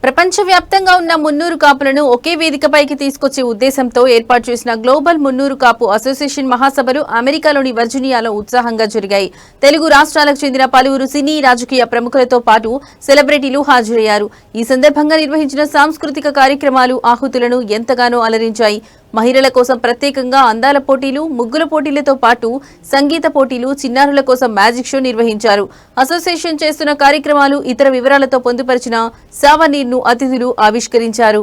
ప్రపంచవ్యాప్తంగా ఉన్న మున్నూరు కాపులను ఒకే వేదికపైకి తీసుకొచ్చే ఉద్దేశంతో ఏర్పాటు చేసిన గ్లోబల్ మున్నూరు కాపు అసోసియేషన్ మహాసభలు అమెరికాలోని వర్జీనియాలో ఉత్సాహంగా జరిగాయి. తెలుగు రాష్ట్రాలకు చెందిన పలువురు సినీ రాజకీయ ప్రముఖులతో పాటు సెలబ్రిటీలు హాజరయ్యారు. ఈ సందర్భంగా నిర్వహించిన సాంస్కృతిక కార్యక్రమాలు ఆహుతులను ఎంతగానో అలరించాయి. మహిళల కోసం ప్రత్యేకంగా అందాల పోటీలు, ముగ్గుల పోటీలతో పాటు సంగీత పోటీలు, చిన్నారుల కోసం మ్యాజిక్ షో నిర్వహించారు. అసోసియేషన్ చేస్తున్న కార్యక్రమాలు, ఇతర వివరాలతో పొందుపరిచిన సావనీర్ను అతిథులు ఆవిష్కరించారు.